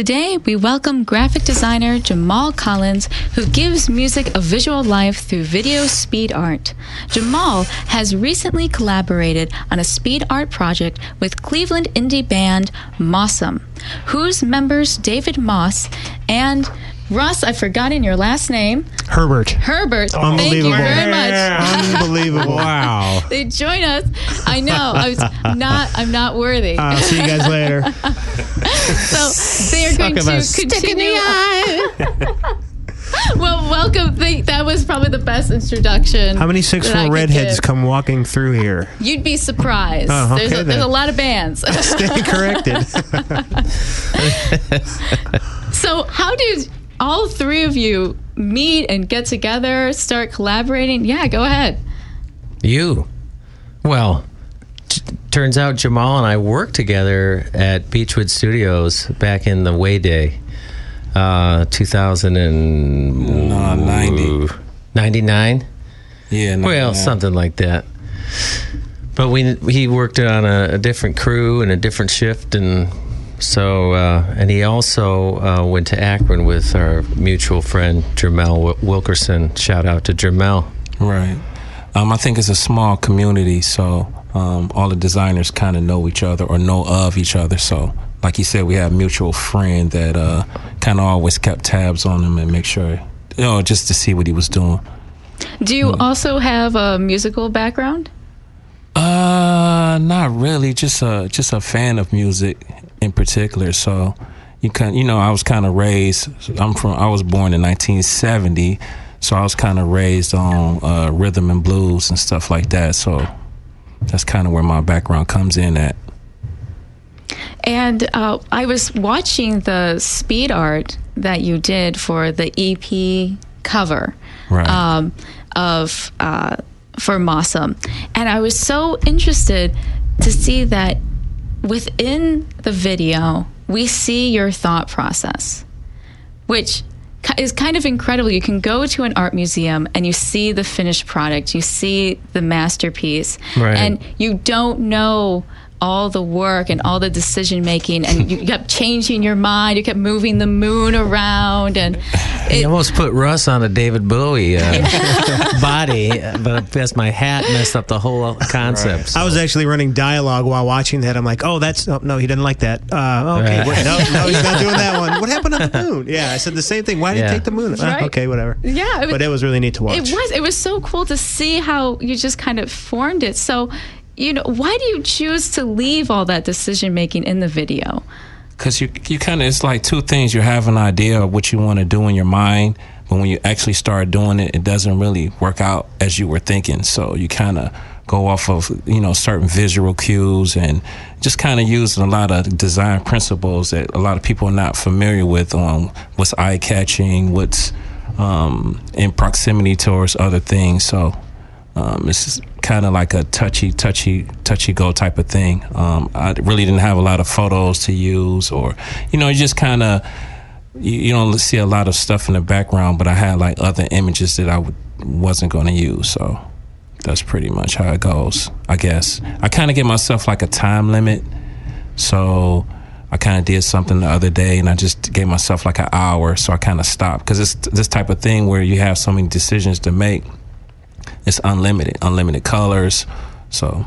Today, we welcome graphic designer Jamal Collins, who gives music a visual life through video speed art. Jamal has recently collaborated on a speed art project with Cleveland indie band Mossom, whose members David Moss and Russ, I've forgotten your last name. Herbert. Thank you very much. Unbelievable. Wow. They join us. I know. I'm not worthy. See you guys later. So they are going to continue. Well, welcome. That was probably the best introduction. How many 6'4" redheads come walking through here? You'd be surprised. Oh, okay, there's a lot of bands. Stay corrected. So how did all three of you meet and get together, start collaborating? Yeah, go ahead. Well, turns out Jamal and I worked together at Beechwood Studios back in the way day, 2090. 99? Yeah, 99. Well, something like that. But he worked on a different crew and a different shift, and so and he also went to Akron with our mutual friend Jamal Wilkerson. Shout out to Jamal. Right. I think it's a small community, so all the designers kind of know each other or know of each other. So, like you said, we have a mutual friend that kind of always kept tabs on him and make sure, just to see what he was doing. Do you also have a musical background? Not really. Just a fan of music in particular. So I was kind of raised. I was born in 1970, so I was kind of raised on rhythm and blues and stuff like that. So that's kind of where my background comes in at. And I was watching the speed art that you did for the EP cover, right. For Mossom, and I was so interested to see that within the video we see your thought process, which is kind of incredible. You can go to an art museum and you see the finished product, you see the masterpiece, right. And you don't know all the work and all the decision making, and you kept changing your mind, you kept moving the moon around, and you almost put Russ on a David Bowie body, but I guess my hat messed up the whole concept. Right. So. I was actually running dialogue while watching that. I'm like, no, he didn't like that. Okay, no, he's not doing that one. What happened on the moon? Yeah, I said the same thing. Why did you take the moon? Right. Okay, whatever. Yeah, but it was really neat to watch. It was so cool to see how you just kind of formed it. So, why do you choose to leave all that decision making in the video? Because you kind of, it's like two things. You have an idea of what you want to do in your mind, but when you actually start doing it, it doesn't really work out as you were thinking. So you kind of go off of, certain visual cues and just kind of using a lot of design principles that a lot of people are not familiar with on what's eye-catching, what's in proximity towards other things. So it's kind of like a touchy go type of thing. I really didn't have a lot of photos to use, or you just kind of you don't see a lot of stuff in the background, but I had like other images that I wasn't going to use. So that's pretty much how it goes, I guess. I kind of give myself like a time limit, so I kind of did something the other day and I just gave myself like an hour, so I kind of stopped, because it's this type of thing where you have so many decisions to make. It's unlimited colors. So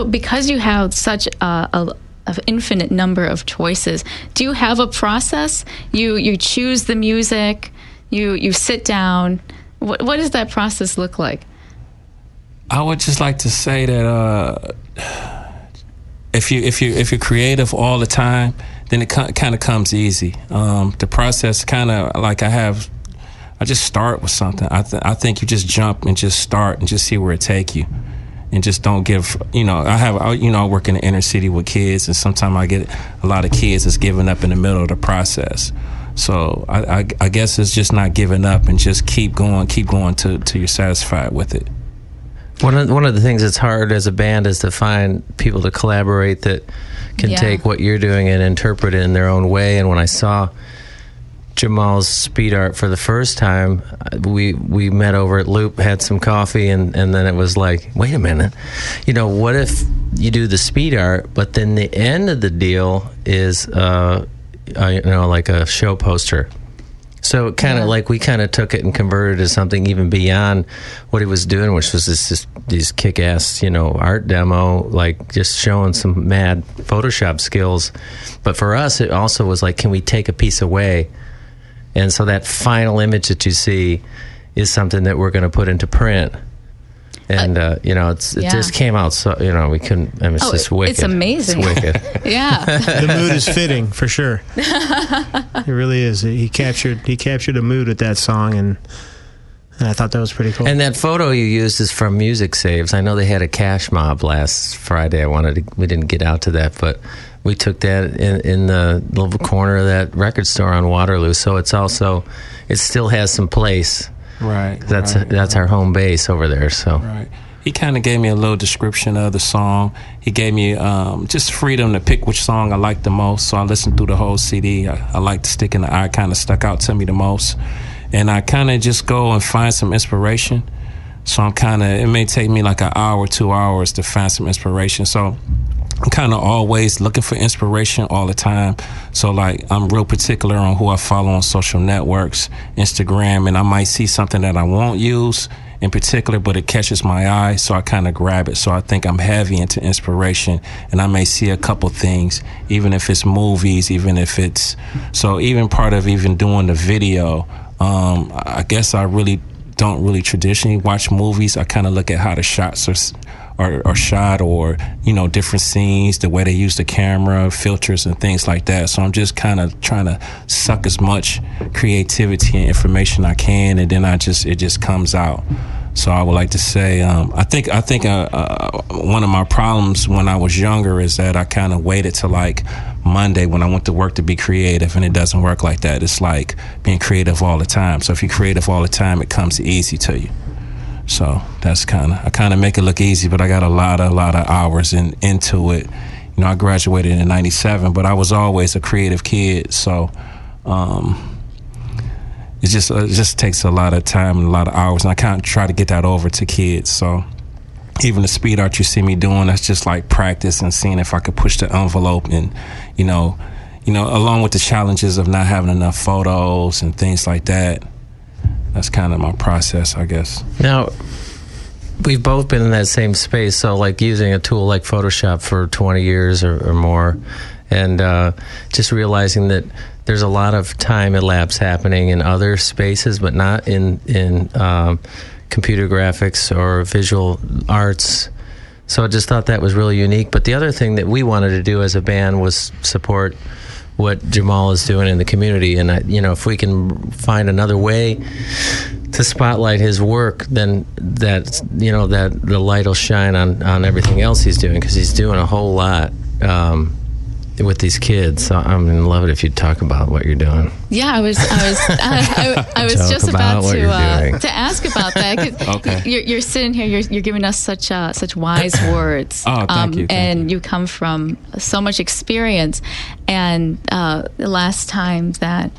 because you have such an infinite number of choices, do you have a process? You choose the music, you sit down. What does that process look like? I would just like to say that if you're creative all the time, then it kind of comes easy. The process kind of like I just start with something. I think you just jump and just start and just see where it take you, and just don't give. I work in the inner city with kids, and sometimes I get a lot of kids that's giving up in the middle of the process. So I guess it's just not giving up and just keep going till you're satisfied with it. One of the things that's hard as a band is to find people to collaborate that can take what you're doing and interpret it in their own way. And when I saw Jamal's speed art for the first time, we met over at Loop, had some coffee, and then it was like, wait a minute, what if you do the speed art, but then the end of the deal is like a show poster. So kind of like we kind of took it and converted it to something even beyond what he was doing, which was these kick-ass, art demo, like just showing some mad Photoshop skills. But for us, it also was like, can we take a piece away? And so that final image that you see is something that we're going to put into print. And, it just came out, so, we couldn't, it's just wicked. It's amazing. It's wicked. Yeah. The mood is fitting, for sure. It really is. He captured a mood with that song, and I thought that was pretty cool. And that photo you used is from Music Saves. I know they had a cash mob last Friday. We didn't get out to that, but we took that in the little corner of that record store on Waterloo, so it still has some place. Right. That's our home base over there. So. Right. He kind of gave me a little description of the song. He gave me just freedom to pick which song I liked the most. So I listened through the whole CD. I like the Stick in the Eye, kind of stuck out to me the most. And I kind of just go and find some inspiration. So it may take me like an hour, 2 hours to find some inspiration. So I'm kind of always looking for inspiration all the time. So like I'm real particular on who I follow on social networks, Instagram, and I might see something that I won't use in particular, but it catches my eye, so I kind of grab it. So I think I'm heavy into inspiration, and I may see a couple things, even if it's movies, even part of even doing the video, I guess I really don't really traditionally watch movies. I kind of look at how the shots are shot, or different scenes, the way they use the camera, filters and things like that. So I'm just kind of trying to suck as much creativity and information I can, and then it just comes out. So I would like to say I think one of my problems when I was younger is that I kind of waited till like Monday when I went to work to be creative, and it doesn't work like that. It's like being creative all the time. So if you're creative all the time, it comes easy to you. So that's I kind of make it look easy, but I got a lot of hours into it. I graduated in '97, but I was always a creative kid. So it just takes a lot of time and a lot of hours, and I kind of try to get that over to kids. So even the speed art you see me doing, that's just like practice and seeing if I could push the envelope, and along with the challenges of not having enough photos and things like that. That's kind of my process, I guess. Now, we've both been in that same space, so like using a tool like Photoshop for 20 years or more, and just realizing that there's a lot of time elapsed happening in other spaces, but not in computer graphics or visual arts. So I just thought that was really unique. But the other thing that we wanted to do as a band was support what Jamal is doing in the community, and if we can find another way to spotlight his work, then that the light will shine on everything else he's doing, because he's doing a whole lot with these kids. So I'm gonna love it if you'd talk about what you're doing. Yeah, I was just about to ask about that. Okay. You're sitting here. You're giving us such wise words. Oh, thank you. And you come from so much experience. And the last time that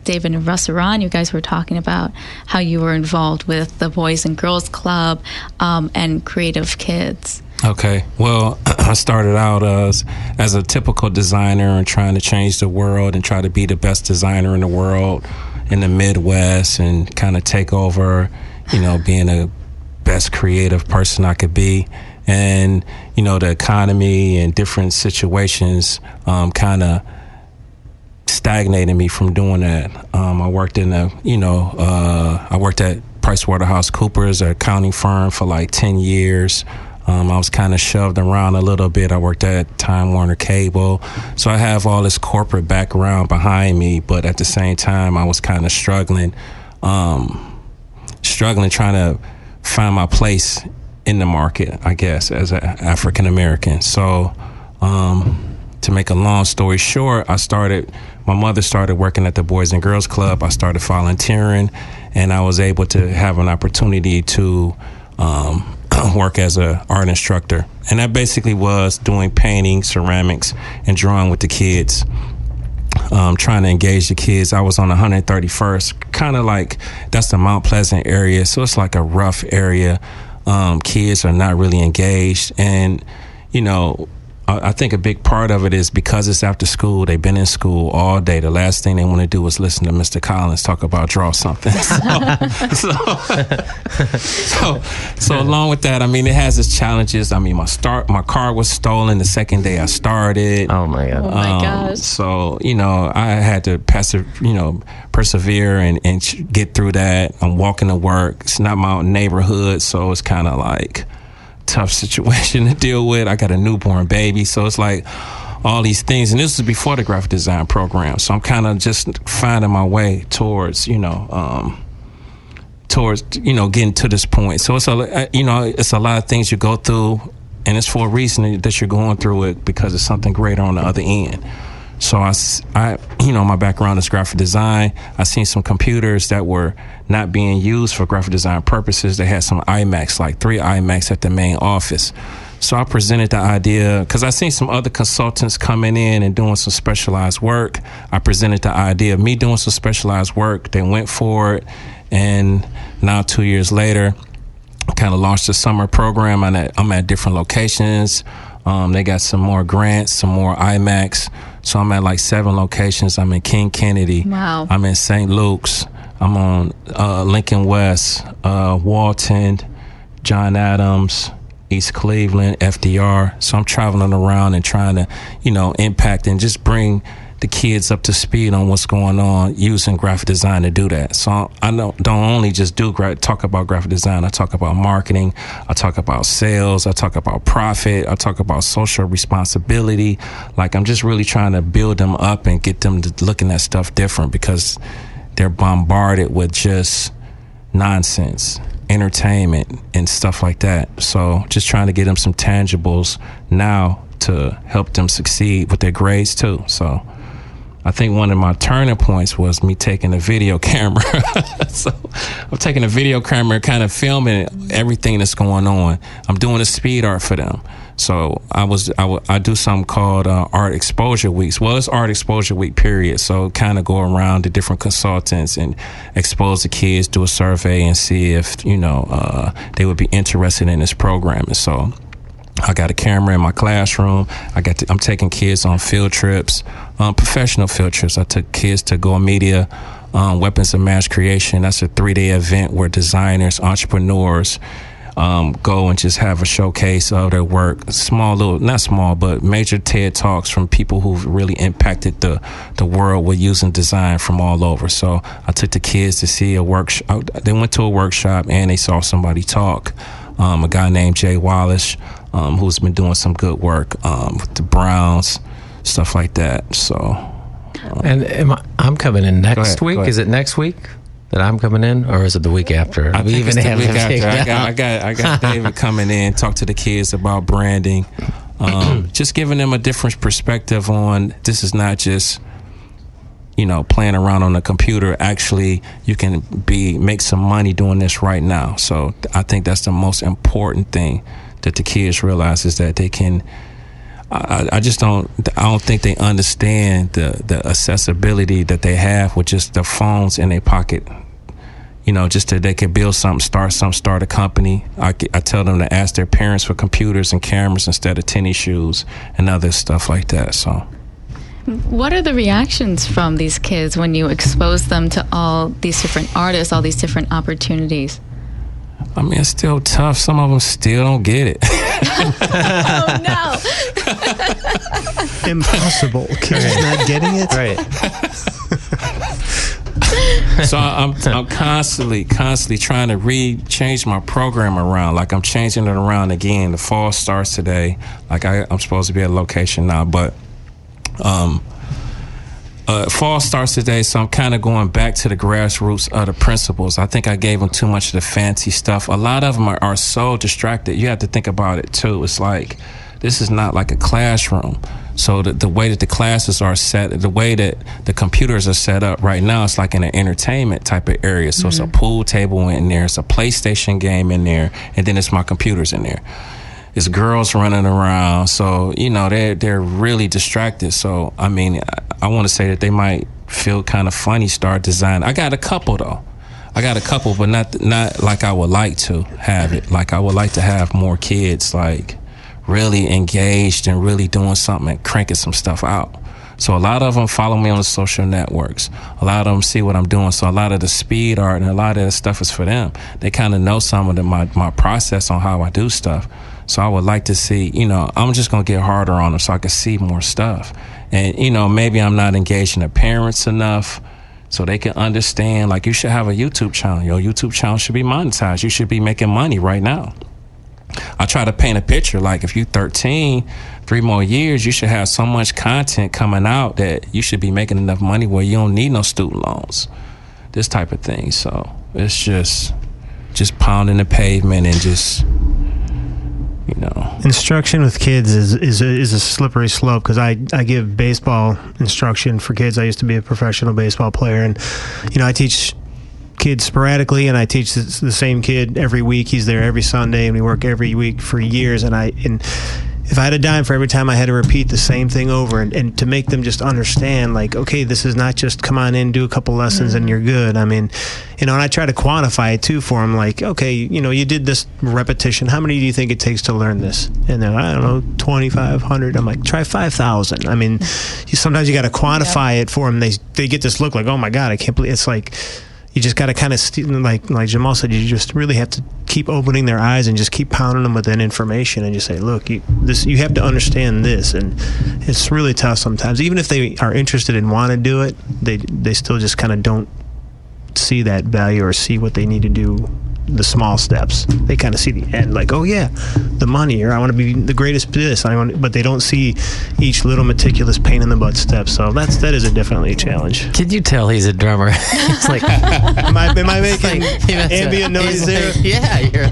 David and Russ were on, you guys were talking about how you were involved with the Boys and Girls Club and Creative Kids. Okay. Well, I started out as a typical designer and trying to change the world and try to be the best designer in the world in the Midwest and kind of take over, being the best creative person I could be. And, the economy and different situations kind of stagnated me from doing that. I worked I worked at PricewaterhouseCoopers, an accounting firm, for like 10 years. I was kind of shoved around a little bit. I worked at Time Warner Cable. So I have all this corporate background behind me, but at the same time, I was kind of struggling trying to find my place in the market, I guess, as an African American. So to make a long story short, my mother started working at the Boys and Girls Club. I started volunteering, and I was able to have an opportunity to work as an art instructor. And that basically was doing painting, ceramics, and drawing with the kids, trying to engage the kids. I was on 131st, kind of like, that's the Mount Pleasant area, so it's like a rough area. Kids are not really engaged, and I think a big part of it is because it's after school. They've been in school all day. The last thing they want to do is listen to Mr. Collins talk about draw something. So along with that, I mean, it has its challenges. I mean, my car was stolen the second day I started. Oh my God. Oh my gosh. So, you know, I had to persevere and get through that. I'm walking to work. It's not my neighborhood, so it's kind of like tough situation to deal with. I got a newborn baby, so it's like all these things. And this is before the graphic design program, so I'm kind of just finding my way towards getting to this point. So it's it's a lot of things you go through, and it's for a reason that you're going through it, because it's something greater on the other end. So I my background is graphic design. I seen some computers that were not being used for graphic design purposes. They had some iMacs, like 3 iMacs at the main office. So I presented the idea, because I seen some other consultants coming in and doing some specialized work. I presented the idea of me doing some specialized work. They went for it, and now 2 years later, I kind of launched a summer program. I'm at different locations. They got some more grants, some more iMacs. So I'm at like 7 locations. I'm in King Kennedy. Wow. I'm in St. Luke's. I'm on Lincoln West, Walton, John Adams, East Cleveland, FDR. So I'm traveling around and trying to, impact and just bring the kids up to speed on what's going on using graphic design to do that. So I don't only just talk about graphic design. I talk about marketing. I talk about sales. I talk about profit. I talk about social responsibility. Like, I'm just really trying to build them up and get them to looking at stuff different, because they're bombarded with just nonsense, entertainment, and stuff like that. So just trying to get them some tangibles now to help them succeed with their grades too. So I think one of my turning points was me taking a video camera. So I'm taking a video camera and kind of filming everything that's going on. I'm doing a speed art for them. So I do something called Art Exposure Weeks. Well, it's Art Exposure Week, period. So kind of go around to different consultants and expose the kids, do a survey, and see if, they would be interested in this program. And so I got a camera in my classroom. I'm taking kids on field trips, professional field trips. I took kids to Go Media, Weapons of Mass Creation. That's a 3-day event where designers, entrepreneurs go and just have a showcase of their work. Not small, but major TED Talks from people who've really impacted the world with using design from all over. So I took the kids to see a workshop. They went to a workshop and they saw somebody talk. A guy named Jay Wallace, who's been doing some good work with the Browns, stuff like that. So, I'm coming in next week. Go ahead. Is it next week that I'm coming in, or is it the week after? I think it's the week after. I got David coming in, talk to the kids about branding, just giving them a different perspective on this is not just playing around on the computer. Actually, you can make some money doing this right now. So I think that's the most important thing that the kids realize, is that they can. I don't think they understand the accessibility that they have with just the phones in their pocket. Just that they can build something, start a company. I tell them to ask their parents for computers and cameras instead of tennis shoes and other stuff like that. So. What are the reactions from these kids when you expose them to all these different artists, all these different opportunities? I mean, it's still tough. Some of them still don't get it. Oh, no. Impossible. Kids not getting it? Right. So I'm constantly trying to change my program around. Like, I'm changing it around again. The fall starts today. Like, I'm supposed to be at a location now, but fall starts today, so I'm kind of going back to the grassroots of the principles. I think I gave them too much of the fancy stuff. A lot of them are so distracted. You have to think about it too. It's like, this is not like a classroom. So the way that the classes are set, the way that the computers are set up right now, it's like in an entertainment type of area. So it's a pool table in there, it's a PlayStation game in there, and then it's my computers in there. It's girls running around, so they're really distracted. So I mean, I want to say that they might feel kind of funny start design. I got a couple though. But not like I would like to have it. Like, I would like to have more kids like really engaged and really doing something and cranking some stuff out. So a lot of them follow me on the social networks. A lot of them see what I'm doing. So a lot of the speed art and a lot of that stuff is for them. They kind of know some of my process on how I do stuff. So I would like to see, I'm just going to get harder on them so I can see more stuff. And, maybe I'm not engaging the parents enough so they can understand, like, you should have a YouTube channel. Your YouTube channel should be monetized. You should be making money right now. I try to paint a picture, like, if you're 13, 3 more years, you should have so much content coming out that you should be making enough money where you don't need no student loans, this type of thing. So it's just pounding the pavement and just, Instruction with kids is a slippery slope, because I give baseball instruction for kids. I used to be a professional baseball player, and I teach kids sporadically, and I teach the same kid every week. He's there every Sunday, and we work every week for years. And if I had a dime for every time I had to repeat the same thing over, and to make them just understand, like, okay, this is not just come on in, do a couple lessons, and you're good. I mean, and I try to quantify it too for them, like, okay, you did this repetition. How many do you think it takes to learn this? And they're, I don't know, 2,500. I'm like, try 5,000. I mean, sometimes you got to quantify it for them. They get this look like, oh my God, I can't believe. It's like, you just got to kind of, like Jamal said, you just really have to keep opening their eyes and just keep pounding them with that information, and just say, look, you have to understand this. And it's really tough sometimes. Even if they are interested and want to do it, they still just kind of don't see that value or see what they need to do, the small steps. They kind of see the end, like, oh yeah, the money, or I want to be the greatest at this. But they don't see each little meticulous pain in the butt step. So that is definitely a challenge. Can you tell he's a drummer? It's like, am I making ambient noise there? Yeah, you're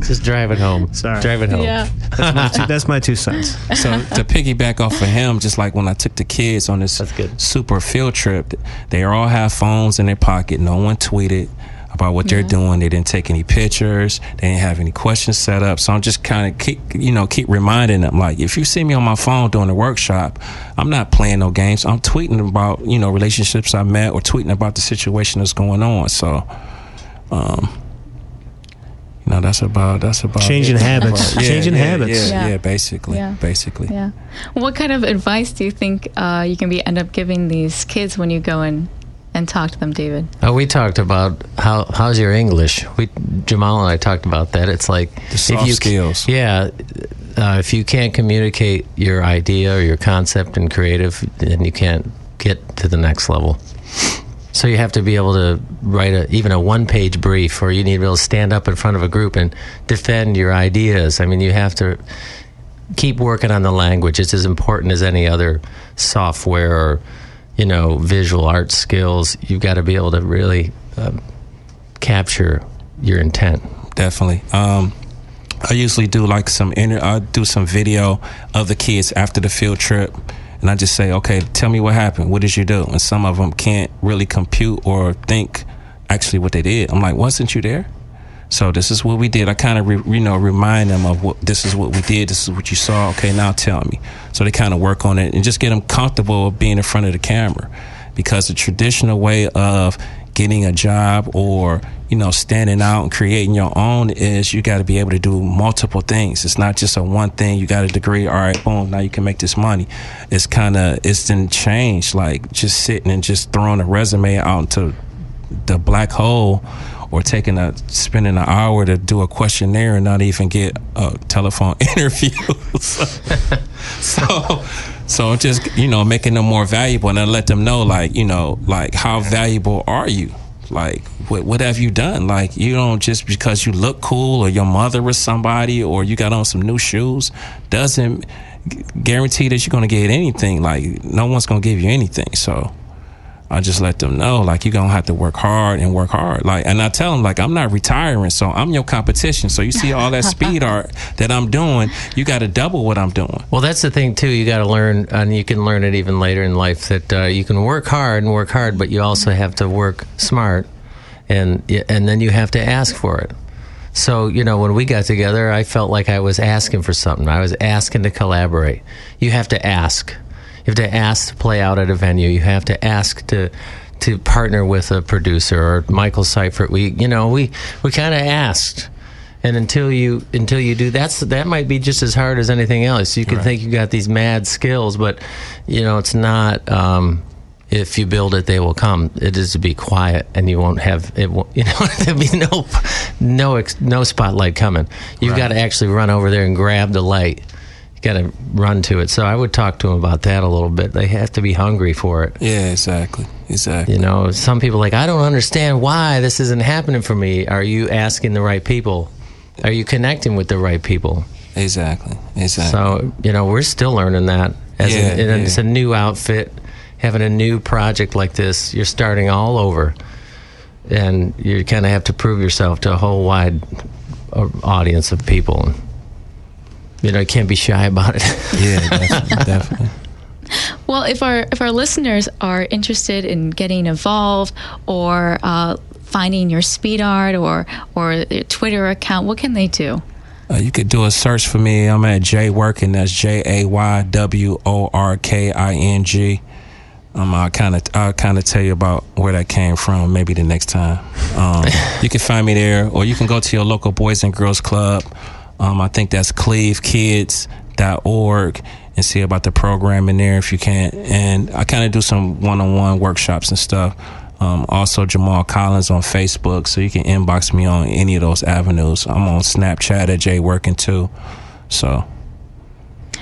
just drive it home. Sorry, drive it home. Yeah. That's my 2 cents. So to piggyback off of him, just like when I took the kids on this super field trip, they all have phones in their pocket. No one tweeted about what they're doing. They didn't take any pictures. They didn't have any questions set up. So I'm just kind of keep reminding them, like, if you see me on my phone during the workshop, I'm not playing no games. I'm tweeting about, relationships I met, or tweeting about the situation that's going on. So, that's about changing habits. Changing habits. Yeah, basically. Yeah. What kind of advice do you think you can end up giving these kids when you go and talk to them, David? Oh, we talked about how's your English. Jamal and I talked about that. It's like the soft skills. Yeah, if you can't communicate your idea or your concept and creative, then you can't get to the next level. So you have to be able to write even a one-page brief, or you need to be able to stand up in front of a group and defend your ideas. I mean, you have to keep working on the language. It's as important as any other software or visual art skills. You've got to be able to really capture your intent. Definitely. I usually do like I do some video of the kids after the field trip, and I just say, okay, tell me what happened. What did you do? And some of them can't really compute or think actually what they did. I'm like, wasn't you there? So this is what we did. I kind of, remind them of this is what we did. This is what you saw. Okay, now tell me. So they kind of work on it and just get them comfortable being in front of the camera, because the traditional way of getting a job or, standing out and creating your own is you got to be able to do multiple things. It's not just a one thing. You got a degree. All right, boom. Now you can make this money. It's didn't change, like just sitting and just throwing a resume out into the black hole, or spending an hour to do a questionnaire and not even get a telephone interview. So just, making them more valuable, and I let them know, like, how valuable are you? Like, what have you done? Like, you don't just because you look cool, or your mother was somebody, or you got on some new shoes, doesn't guarantee that you're going to get anything. Like, no one's going to give you anything. So I just let them know, like, you're going to have to work hard. Like, and I tell them, like, I'm not retiring, so I'm your competition. So you see all that speed art that I'm doing, you got to double what I'm doing. Well, that's the thing, too. You got to learn, and you can learn it even later in life, that you can work hard, but you also have to work smart, and then you have to ask for it. So, when we got together, I felt like I was asking for something. I was asking to collaborate. You have to ask. You have to ask to play out at a venue. You have to ask to partner with a producer, or Michael Seifert. We kind of asked, And until you do, that might be just as hard as anything else. You can think you got these mad skills, but it's not. If you build it, they will come. It is to be quiet, and you won't have it. There'll be no spotlight coming. You've got to actually run over there and grab the light. You got to run to it. So I would talk to them about that a little bit. They have to be hungry for it. Yeah, exactly. Some people are like, I don't understand why this isn't happening for me. Are you asking the right people? Are you connecting with the right people? Exactly. So we're still learning that. It's a new outfit. Having a new project like this, you're starting all over, and you kind of have to prove yourself to a whole wide audience of people. You can't be shy about it. Yeah, definitely. Well, if our listeners are interested in getting involved or finding your speed art or your Twitter account, what can they do? You could do a search for me. I'm at JAYWORKING. That's JAYWORKING. I'll kind of tell you about where that came from maybe the next time. You can find me there, or you can go to your local Boys and Girls Club. I think that's clevekids.org, and see about the program in there if you can. And I kind of do some one-on-one workshops and stuff. Also Jamal Collins on Facebook, so you can inbox me on any of those avenues. I'm on Snapchat at JAYWORKING too. So.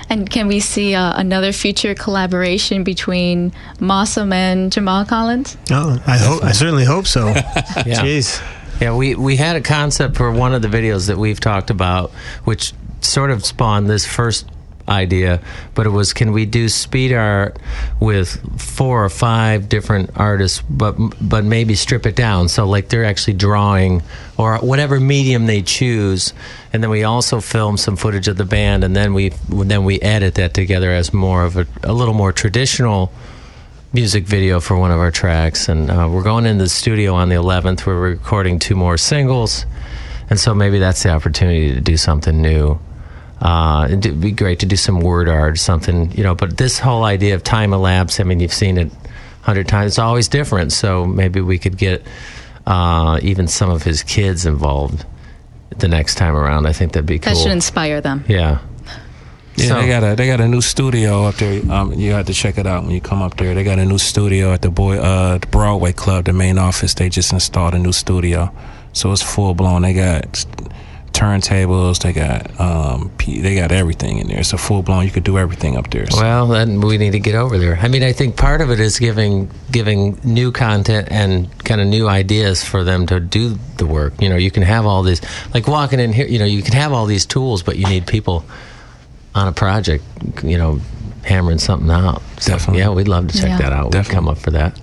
And can we see another future collaboration between Mossom and Jamal Collins? Oh, I certainly hope so. Yeah. Jeez. Yeah, we had a concept for one of the videos that we've talked about, which sort of spawned this first idea, but it was, can we do speed art with 4 or 5 different artists, but maybe strip it down, so like they're actually drawing or whatever medium they choose, and then we also film some footage of the band, and then we edit that together as more of a little more traditional music video for one of our tracks. And we're going into the studio on the 11th. We're recording 2 more singles, and so maybe that's the opportunity to do something new. It'd be great to do some word art, something, but this whole idea of time elapse, I mean, you've seen it 100 times. It's always different, so maybe we could get even some of his kids involved the next time around. I think that'd be cool. That should inspire them. Yeah. Yeah, So- they got a new studio up there. You have to check it out when you come up there. They got a new studio at the Broadway Club, the main office. They just installed a new studio, so it's full blown. They got turntables. They got everything in there. It's a full blown. You could do everything up there. So. Well, then we need to get over there. I mean, I think part of it is giving new content and kind of new ideas for them to do the work. You can have all this, like walking in here. You can have all these tools, but you need people on a project. Hammering something out. So, Definitely. yeah, we'd love to check that out. We'd Definitely. come up for that.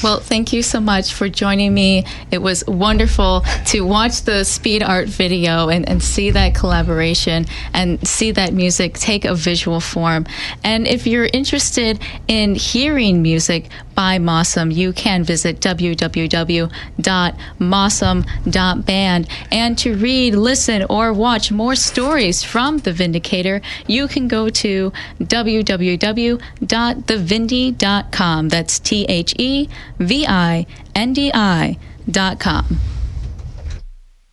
Well, thank you so much for joining me. It was wonderful to watch the speed art video and see that collaboration and see that music take a visual form. And if you're interested in hearing music by Mossom, you can visit www.mossom.band. And to read, listen, or watch more stories from The Vindicator, you can go to www.thevindi.com. That's TheVindi.com.